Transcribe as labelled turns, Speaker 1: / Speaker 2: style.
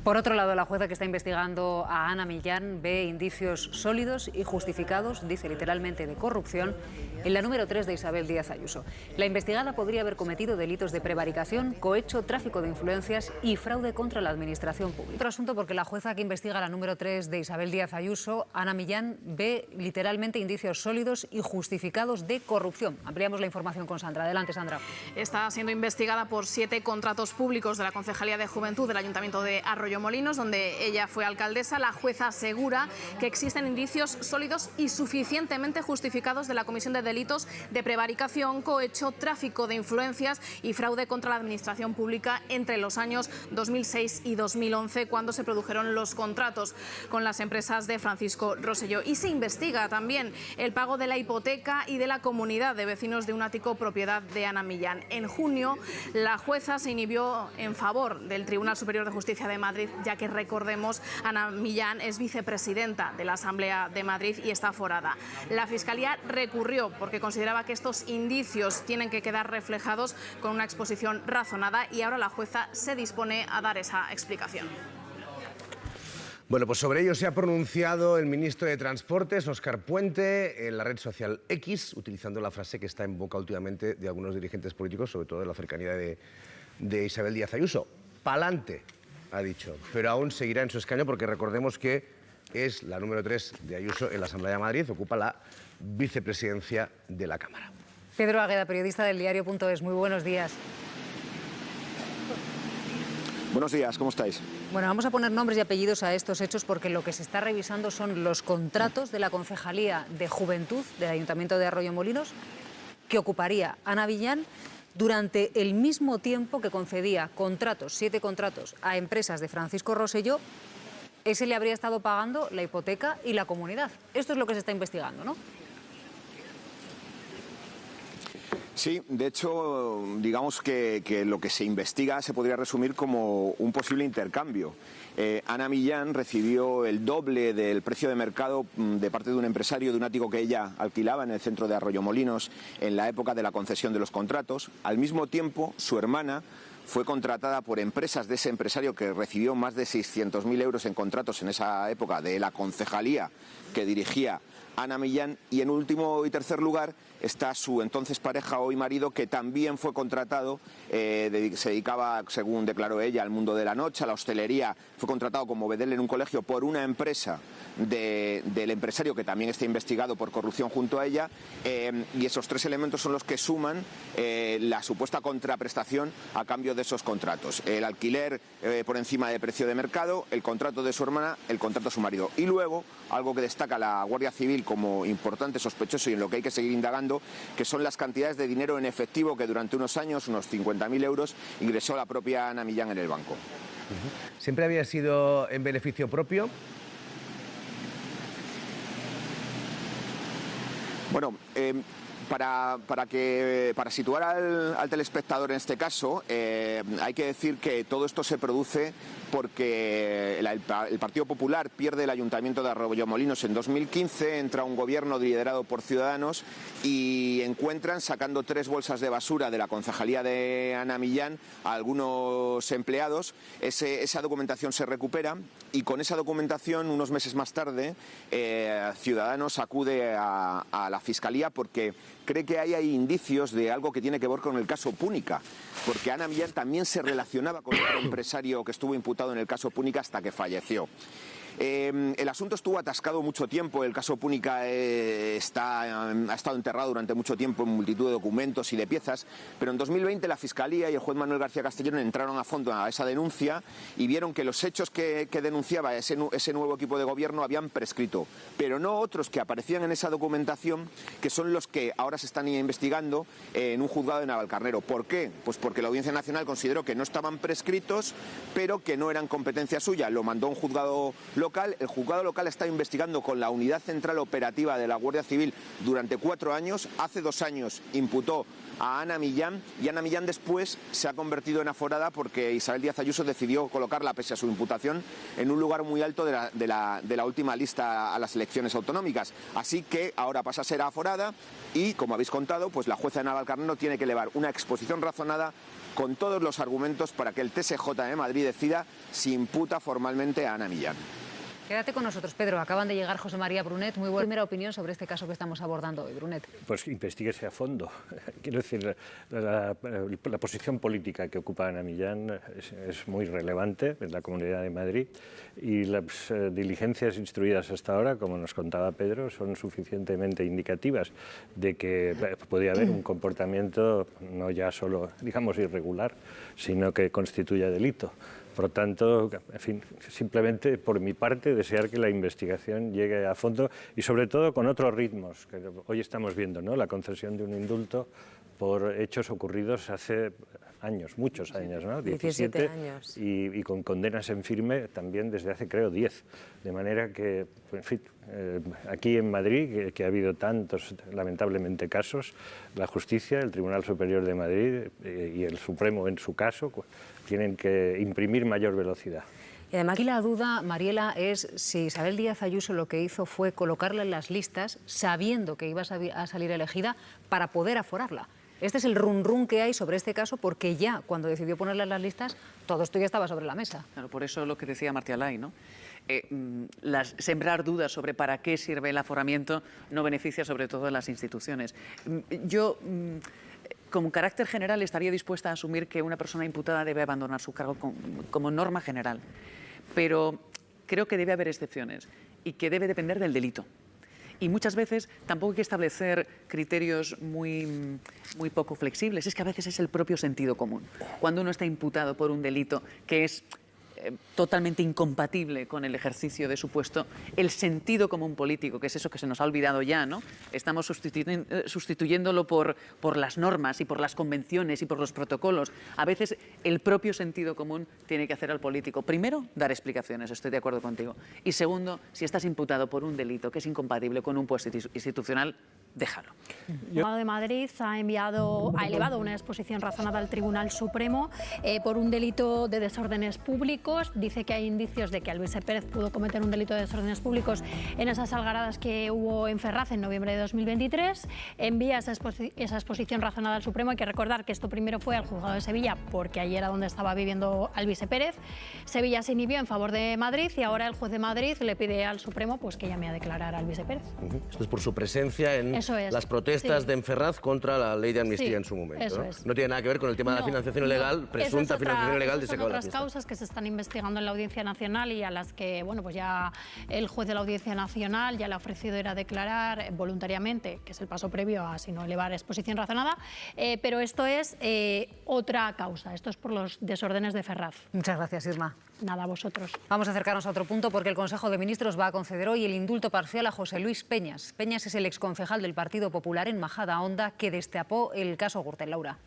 Speaker 1: Por otro lado, la jueza que está investigando a Ana Millán ve indicios sólidos y justificados, dice literalmente, de corrupción en la número 3 de Isabel Díaz Ayuso. La investigada podría haber cometido delitos de prevaricación, cohecho, tráfico de influencias y fraude contra la administración pública. Otro asunto, porque la jueza que investiga la número 3 de Isabel Díaz Ayuso, Ana Millán, ve literalmente indicios sólidos y justificados de corrupción. Ampliamos la información con Sandra. Adelante, Sandra.
Speaker 2: Está siendo investigada por 7 contratos públicos de la Concejalía de Juventud del Ayuntamiento de Arroyomolinos, donde ella fue alcaldesa. La jueza asegura que existen indicios sólidos y suficientemente justificados de la comisión de delitos de prevaricación, cohecho, tráfico de influencias y fraude contra la administración pública entre los años 2006 y 2011, cuando se produjeron los contratos con las empresas de Francisco Rosselló. Y se investiga también el pago de la hipoteca y de la comunidad de vecinos de un ático propiedad de Ana Millán. En junio, la jueza se inhibió en favor del Tribunal Superior de Justicia de Madrid, ya que, recordemos, Ana Millán es vicepresidenta de la Asamblea de Madrid y está aforada. La Fiscalía recurrió porque consideraba que estos indicios tienen que quedar reflejados con una exposición razonada, y ahora la jueza se dispone a dar esa explicación.
Speaker 3: Bueno, pues sobre ello se ha pronunciado el ministro de Transportes, Óscar Puente, en la red social X, utilizando la frase que está en boca últimamente de algunos dirigentes políticos, sobre todo de la cercanía de Isabel Díaz Ayuso. Pa'lante, ha dicho, pero aún seguirá en su escaño porque recordemos que es la número 3 de Ayuso en la Asamblea de Madrid, ocupa la vicepresidencia de la Cámara.
Speaker 1: Pedro Águeda, periodista del diario.es, muy buenos días.
Speaker 4: Buenos días, ¿cómo estáis?
Speaker 1: Bueno, vamos a poner nombres y apellidos a estos hechos porque lo que se está revisando son los contratos de la Concejalía de Juventud del Ayuntamiento de Arroyomolinos que ocuparía Ana Millán durante el mismo tiempo que concedía contratos, 7 contratos, a empresas de Francisco Rosselló. Ese le habría estado pagando la hipoteca y la comunidad. Esto es lo que se está investigando, ¿no?
Speaker 4: Sí, de hecho, digamos que lo que se investiga se podría resumir como un posible intercambio. Ana Millán recibió el doble del precio de mercado de parte de un empresario de un ático que ella alquilaba en el centro de Arroyomolinos en la época de la concesión de los contratos. Al mismo tiempo, su hermana fue contratada por empresas de ese empresario que recibió más de 600.000 euros en contratos en esa época de la concejalía que dirigía Ana Millán, y en último y tercer lugar está su entonces pareja, hoy marido, que también fue contratado, se dedicaba, según declaró ella, al mundo de la noche, a la hostelería, fue contratado como bedel en un colegio por una empresa del empresario que también está investigado por corrupción junto a ella, y esos 3 elementos son los que suman la supuesta contraprestación a cambio de esos contratos. El alquiler por encima del precio de mercado, el contrato de su hermana, el contrato de su marido. Y luego, algo que destaca la Guardia Civil como importante, sospechoso y en lo que hay que seguir indagando, que son las cantidades de dinero en efectivo que durante unos años, unos 50.000 euros, ingresó la propia Ana Millán en el banco.
Speaker 3: ¿Siempre había sido en beneficio propio?
Speaker 4: Bueno, para situar al telespectador en este caso, hay que decir que todo esto se produce porque el Partido Popular pierde el Ayuntamiento de Arroyomolinos en 2015, entra un gobierno liderado por Ciudadanos y encuentran, sacando 3 bolsas de basura de la concejalía de Ana Millán, a algunos empleados. Esa documentación se recupera y con esa documentación, unos meses más tarde, Ciudadanos acude a la Fiscalía porque cree que hay indicios de algo que tiene que ver con el caso Púnica, porque Ana Millán también se relacionaba con otro empresario que estuvo imputado en el caso Púnica hasta que falleció. El asunto estuvo atascado mucho tiempo, el caso Púnica ha estado enterrado durante mucho tiempo en multitud de documentos y de piezas, pero en 2020 la Fiscalía y el juez Manuel García Castellón entraron a fondo a esa denuncia y vieron que los hechos que denunciaba ese nuevo equipo de gobierno habían prescrito, pero no otros que aparecían en esa documentación, que son los que ahora se están investigando en un juzgado de Navalcarnero. ¿Por qué? Pues porque la Audiencia Nacional consideró que no estaban prescritos, pero que no eran competencia suya. Lo mandó a un juzgado local. El juzgado local está investigando con la Unidad Central Operativa de la Guardia Civil durante 4 años. Hace 2 años imputó a Ana Millán y Ana Millán después se ha convertido en aforada porque Isabel Díaz Ayuso decidió colocarla, pese a su imputación, en un lugar muy alto de la última lista a las elecciones autonómicas. Así que ahora pasa a ser aforada y, como habéis contado, pues la jueza de Navalcarnero tiene que elevar una exposición razonada con todos los argumentos para que el TSJ de Madrid decida se imputa formalmente a Ana Millán.
Speaker 1: Quédate con nosotros, Pedro. Acaban de llegar José María Brunet. Muy buena primera opinión sobre este caso que estamos abordando hoy, Brunet.
Speaker 5: Pues investíguese a fondo. Quiero decir, la posición política que ocupa Ana Millán es muy relevante en la Comunidad de Madrid y las diligencias instruidas hasta ahora, como nos contaba Pedro, son suficientemente indicativas de que podría haber un comportamiento no ya solo, digamos, irregular, sino que constituya delito. Por lo tanto, en fin, simplemente por mi parte desear que la investigación llegue a fondo y sobre todo con otros ritmos, que hoy estamos viendo, ¿no? La concesión de un indulto por hechos ocurridos hace años, muchos años, ¿no?
Speaker 6: 17 años.
Speaker 5: Y con condenas en firme también desde hace, creo, 10. De manera que, en fin, aquí en Madrid, que ha habido tantos, lamentablemente, casos, la justicia, el Tribunal Superior de Madrid y el Supremo, en su caso, tienen que imprimir mayor velocidad.
Speaker 1: Y además aquí la duda, Mariela, es si Isabel Díaz Ayuso lo que hizo fue colocarla en las listas sabiendo que iba a salir elegida para poder aforarla. Este es el run que hay sobre este caso porque ya cuando decidió ponerla en las listas todo esto ya estaba sobre la mesa.
Speaker 7: Claro, por eso lo que decía Martí Alay, ¿no? Sembrar dudas sobre para qué sirve el aforamiento no beneficia sobre todo a las instituciones. Yo, como carácter general, estaría dispuesta a asumir que una persona imputada debe abandonar su cargo como norma general, pero creo que debe haber excepciones y que debe depender del delito. Y muchas veces tampoco hay que establecer criterios muy poco flexibles, es que a veces es el propio sentido común. Cuando uno está imputado por un delito que es totalmente incompatible con el ejercicio de su puesto, el sentido común político, que es eso que se nos ha olvidado ya, ¿no? Estamos sustituyéndolo por las normas y por las convenciones y por los protocolos. A veces el propio sentido común tiene que hacer al político. Primero, dar explicaciones, estoy de acuerdo contigo. Y segundo, si estás imputado por un delito que es incompatible con un puesto institucional, déjalo.
Speaker 8: El Juzgado de Madrid ha elevado una exposición razonada al Tribunal Supremo por un delito de desórdenes públicos. Dice que hay indicios de que Albise Pérez pudo cometer un delito de desórdenes públicos en esas algaradas que hubo en Ferraz en noviembre de 2023. Envía esa exposición razonada al Supremo. Hay que recordar que esto primero fue al Juzgado de Sevilla porque allí era donde estaba viviendo Albise Pérez. Sevilla se inhibió en favor de Madrid y ahora el juez de Madrid le pide al Supremo pues, que llame a declarar a Albise Pérez.
Speaker 3: Esto es por su presencia en las protestas de Ferraz contra la ley de amnistía en su momento. ¿No? No tiene nada que ver con el tema de la financiación ilegal, presunta financiación ilegal de ese caso.
Speaker 8: Son otras causas que se están investigando en la Audiencia Nacional y a las que, bueno, pues ya el juez de la Audiencia Nacional ya le ha ofrecido ir a declarar voluntariamente, que es el paso previo a si no elevar exposición razonada, pero esto es otra causa, esto es por los desórdenes de Ferraz.
Speaker 1: Muchas gracias, Irma.
Speaker 8: Nada, a vosotros.
Speaker 1: Vamos a acercarnos a otro punto porque el Consejo de Ministros va a conceder hoy el indulto parcial a José Luis Peñas. Peñas es el exconcejal del Partido Popular en Majadahonda que destapó el caso Gürtel. Laura.